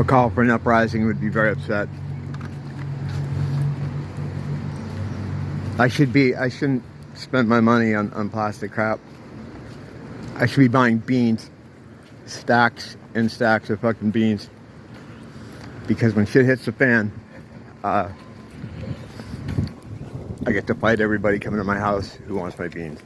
call for an uprising would be very upset. I shouldn't spend my money on plastic crap. I should be buying beans. Stacks and stacks of fucking beans. Because when shit hits the fan, I get to fight everybody coming to my house who wants my beans.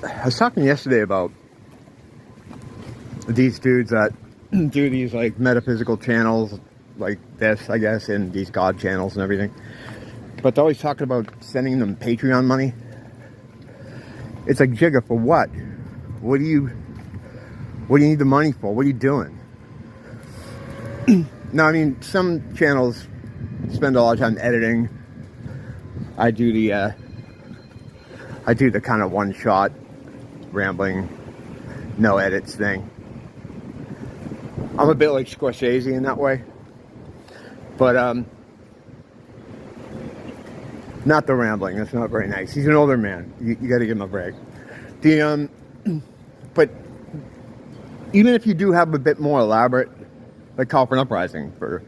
I was talking yesterday about these dudes that do these like metaphysical channels like this, I guess, and these God channels and everything. But they're always talking about sending them Patreon money. It's like, Jigga, for what? What do you need the money for? What are you doing? No, I mean, some channels spend a lot of time editing. I do the kind of one-shot rambling, no edits thing. I'm a bit like Scorsese in that way, but not the rambling. That's not very nice. He's an older man. You got to give him a break. But even if you do have a bit more elaborate, like Call for an Uprising, for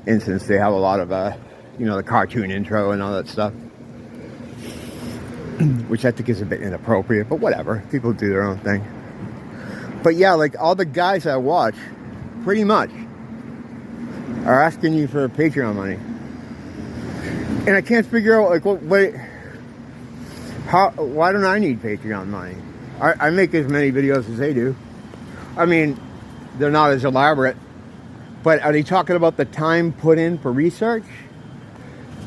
instance, they have a lot of the cartoon intro and all that stuff, which I think is a bit inappropriate, but whatever. People do their own thing. But yeah, like all the guys I watch, pretty much, are asking you for Patreon money. And I can't figure out, like, why don't I need Patreon money? I make as many videos as they do. I mean, they're not as elaborate. But are they talking about the time put in for research?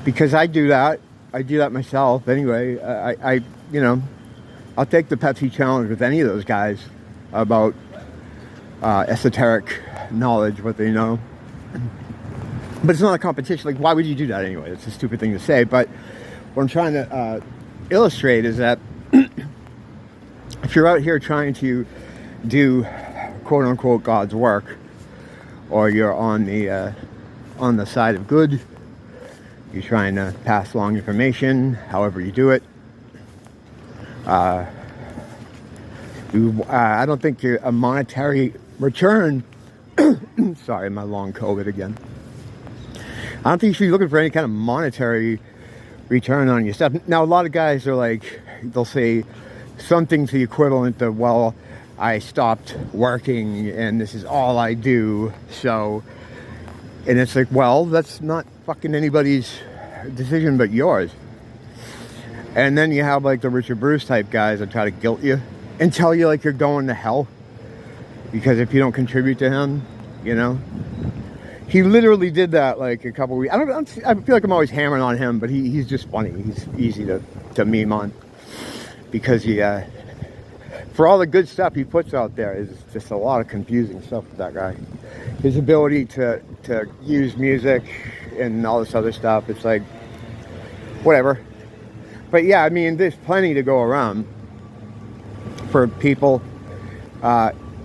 Because I do that. I do that myself anyway. I'll take the Pepsi challenge with any of those guys about esoteric knowledge, what they know. But it's not a competition. Like, why would you do that anyway? It's a stupid thing to say. But what I'm trying to illustrate is that if you're out here trying to do quote-unquote God's work, or you're on the side of good, you're trying to pass along information, however you do it, I don't think a monetary return, sorry, my long COVID again, I don't think you should be looking for any kind of monetary return on your stuff. Now, a lot of guys are like, they'll say something to the equivalent of, well, I stopped working and this is all I do, so, and it's like, well, that's not fucking anybody's decision but yours. And then you have like the Richard Bruce type guys that try to guilt you and tell you like you're going to hell because if you don't contribute to him, he literally did that like a couple weeks. I feel like I'm always hammering on him, but he's just funny. He's easy to meme on because he for all the good stuff he puts out there, is just a lot of confusing stuff with that guy. His ability to use music and all this other stuff, it's like, whatever. But yeah, I mean, there's plenty to go around for people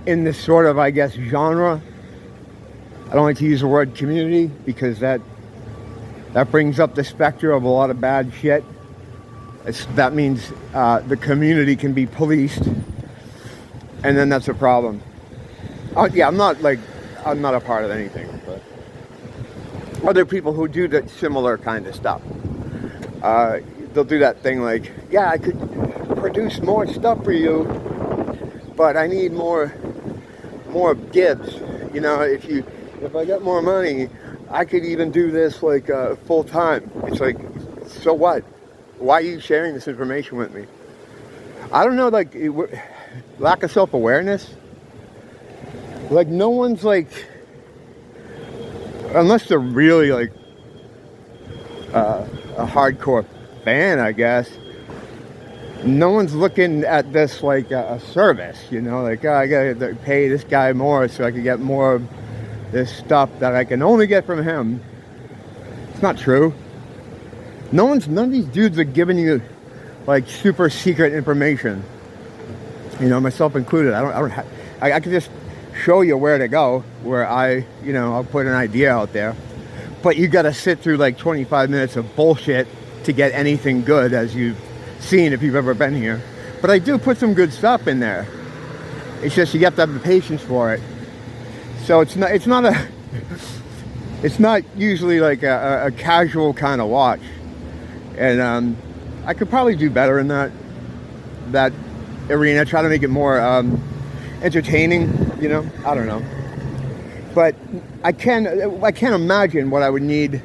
in this sort of, I guess, genre. I don't like to use the word community because that brings up the specter of a lot of bad shit. That means the community can be policed, and then that's a problem. Oh yeah, I'm not a part of anything, but other people who do that similar kind of stuff, they'll do that thing like, yeah, I could produce more stuff for you, but I need more gigs. If I got more money, I could even do this like full time. It's like, so what? Why are you sharing this information with me? I don't know, like, lack of self-awareness. Like, no one's like, unless they're really like a hardcore fan, I guess, no one's looking at this like a service, like, oh, I gotta pay this guy more so I can get more of this stuff that I can only get from him. It's not true. None of these dudes are giving you like super secret information, myself included. I could just show you where to go, where I'll put an idea out there, but you got to sit through like 25 minutes of bullshit to get anything good, as you've seen if you've ever been here. But I do put some good stuff in there. It's just you have to have the patience for it. So it's not usually like a casual kind of watch, and I could probably do better in that arena. Try to make it more entertaining, you know. I don't know, but I can't imagine what I would need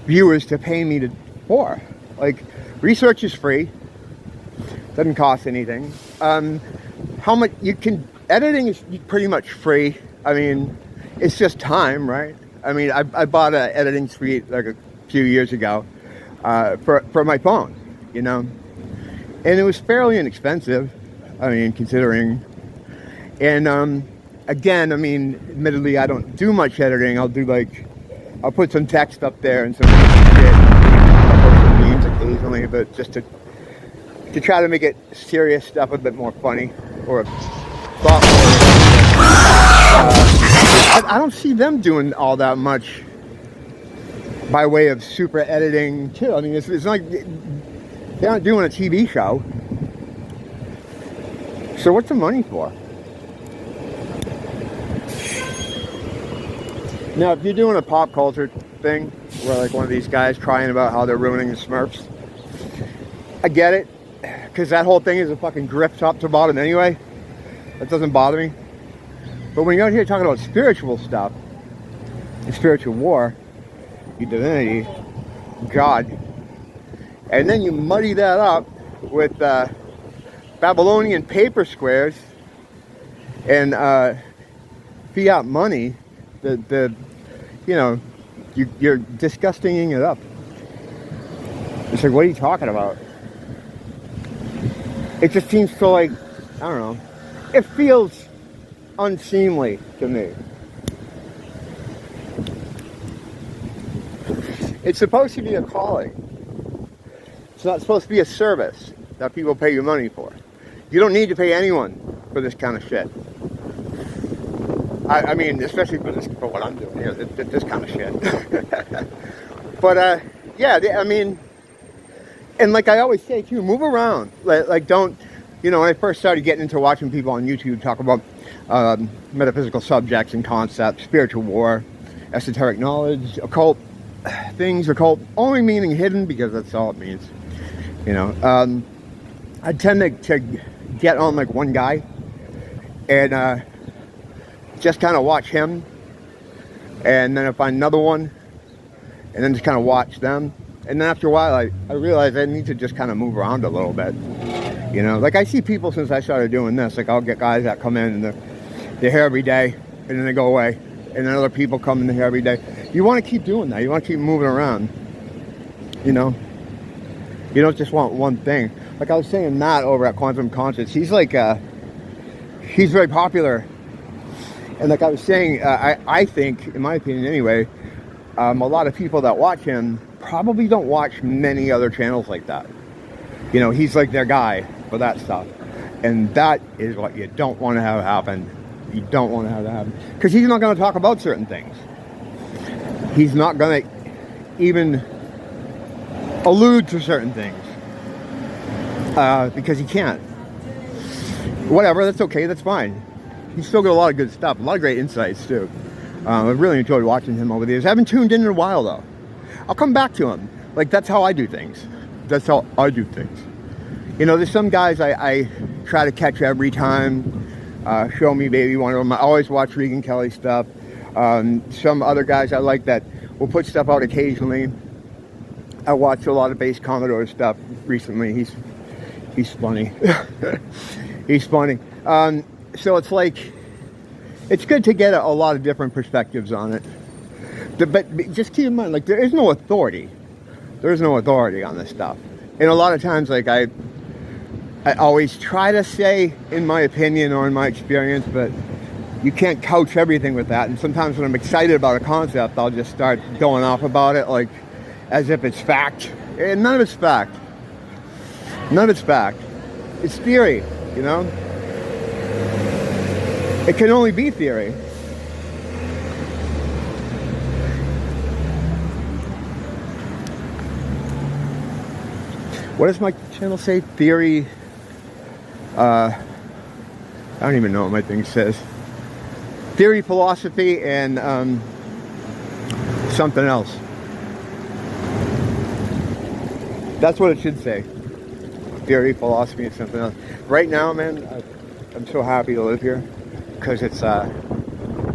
viewers to pay me for. Like, research is free, doesn't cost anything. How much you can editing is pretty much free. I mean, it's just time, right? I mean, I bought an editing suite like a few years ago for my phone, you know, and it was fairly inexpensive. I mean, considering, and again, I mean, admittedly, I don't do much editing. I'll put some text up there and some shit. I'll post some memes occasionally, but just to try to make it serious stuff a bit more funny or thoughtful. I don't see them doing all that much by way of super editing too. I mean, it's not like they're not doing a TV show. So what's the money for? Now, if you're doing a pop culture thing, where like one of these guys crying about how they're ruining the Smurfs, I get it, because that whole thing is a fucking grift top to bottom anyway. That doesn't bother me. But when you're out here talking about spiritual stuff, spiritual war, your divinity, God, and then you muddy that up with Babylonian paper squares and fiat money, you're disgusting it up. It's like, what are you talking about? It just seems so, like, I don't know. It feels unseemly to me. It's supposed to be a calling. It's not supposed to be a service that people pay you money for. You don't need to pay anyone for this kind of shit. I mean, especially for what I'm doing here, this kind of shit. But yeah, I mean, and like I always say too, move around. Like don't, you know, when I first started getting into watching people on YouTube talk about metaphysical subjects and concepts, spiritual war, esoteric knowledge, occult things, occult only meaning hidden, because that's all it means. You know, I tend to get on like one guy and just kind of watch him, and then I find another one, and then just kind of watch them, and then after a while I realize I need to just kind of move around a little bit. You know, like I see people since I started doing this, like I'll get guys that come in and they're here every day and then they go away, and then other people come in here every day. You want to keep doing that. You want to keep moving around. You know, you don't just want one thing. Like I was saying, Matt over at Quantum Conscious, he's like he's very popular, and like I was saying, I think, in my opinion anyway, a lot of people that watch him probably don't watch many other channels like that. You know, he's like their guy for that stuff. And that is what you don't want to have happen. You don't want to have that happen. Because he's not going to talk about certain things. He's not going to even allude to certain things. Because he can't. Whatever, that's okay, that's fine. He's still got a lot of good stuff. A lot of great insights, too. I've really enjoyed watching him over the years. I haven't tuned in a while, though. I'll come back to him. Like, that's how I do things. That's how I do things. You know, there's some guys I try to catch every time. Show Me Baby, one of them. I always watch Regan Kelly stuff. Some other guys I like that will put stuff out occasionally. I watched a lot of Bass Commodore stuff recently. He's funny. He's funny. So it's like, it's good to get a lot of different perspectives on it. But just keep in mind, like, there is no authority. There is no authority on this stuff. And a lot of times, like, I always try to say, in my opinion or in my experience, but you can't couch everything with that. And sometimes when I'm excited about a concept, I'll just start going off about it, like, as if it's fact. And none of it's fact. None of it's fact. It's theory, you know? It can only be theory. What does my channel say? Theory. I don't even know what my thing says. theory, philosophy, and something else. That's what it should say. Theory, philosophy, and something else. Right now, man, I'm so happy to live here because it's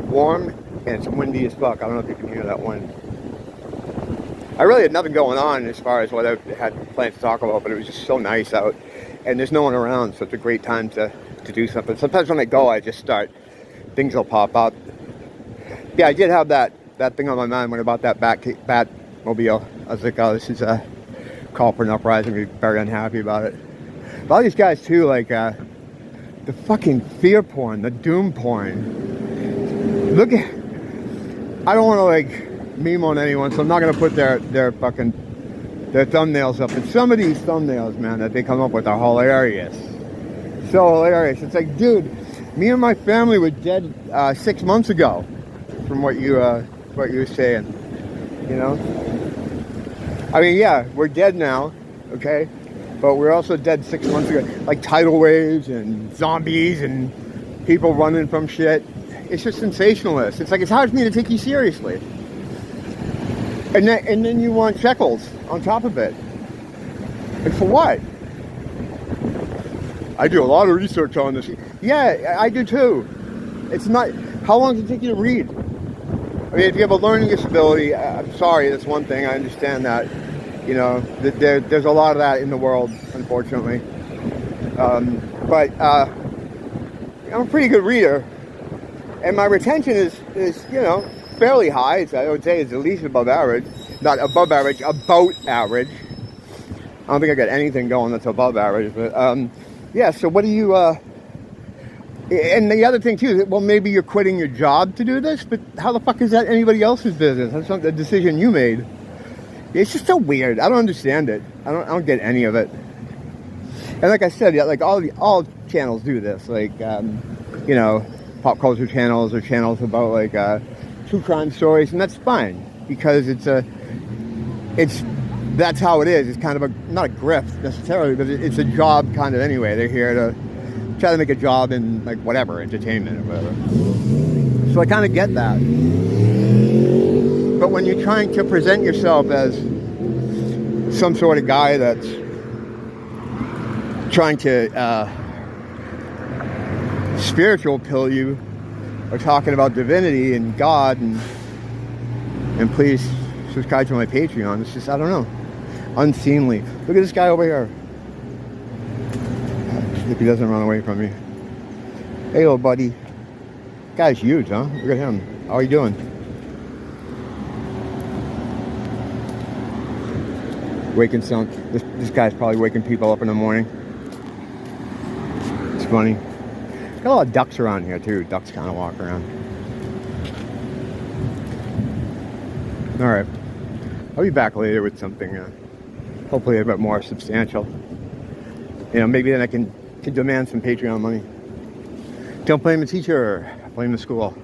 warm and it's windy as fuck. I don't know if you can hear that wind. I really had nothing going on as far as what I had planned to talk about, but it was just so nice out, and there's no one around, so it's a great time to do something. Sometimes when I go, I just start, things will pop up. Yeah, I did have that thing on my mind when I bought that Batmobile. I was like, oh, this is a call for an uprising. I'd be very unhappy about it. But all these guys too, like the fucking fear porn, the doom porn. Look at, I don't want to like meme on anyone, so I'm not gonna put their thumbnails up. And some of these thumbnails, man, that they come up with are hilarious. So hilarious. It's like, dude, me and my family were dead 6 months ago, from what you were saying. You know, I mean, yeah, we're dead now, okay, but we're also dead 6 months ago. Like tidal waves and zombies and people running from shit. It's just sensationalist. It's like, it's hard for me to take you seriously. And then you want Sheckells on top of it. And for what? I do a lot of research on this. Yeah, I do too. It's not, how long does it take you to read? I mean, if you have a learning disability, I'm sorry, that's one thing, I understand that. You know, there's a lot of that in the world, unfortunately. But I'm a pretty good reader. And my retention is, you know, fairly high. I would say it's at least above average. Not above average, about average. I don't think I got anything going that's above average. But yeah, so what do you... and the other thing too, well, maybe you're quitting your job to do this, but how the fuck is that anybody else's business? That's not the decision you made. It's just so weird. I don't understand it. I don't get any of it. And like I said, yeah, like all channels do this. Like you know, pop culture channels or channels about like true crime stories, and that's fine because that's how it is. It's kind of not a grift necessarily, but it's a job kind of anyway. They're here to try to make a job in like whatever, entertainment or whatever. So I kind of get that. But when you're trying to present yourself as some sort of guy that's trying to spiritual pill you, or talking about divinity and God and please subscribe to my Patreon, it's just, I don't know, unseemly. Look at this guy over here. If he doesn't run away from me. Hey, little buddy. Guy's huge, huh? Look at him. How are you doing? Waking some. This guy's probably waking people up in the morning. It's funny. Got a lot of ducks around here too. Ducks kind of walk around. All right. I'll be back later with something, hopefully a bit more substantial. You know, maybe then I can demand some Patreon money. Don't blame the teacher, blame the school.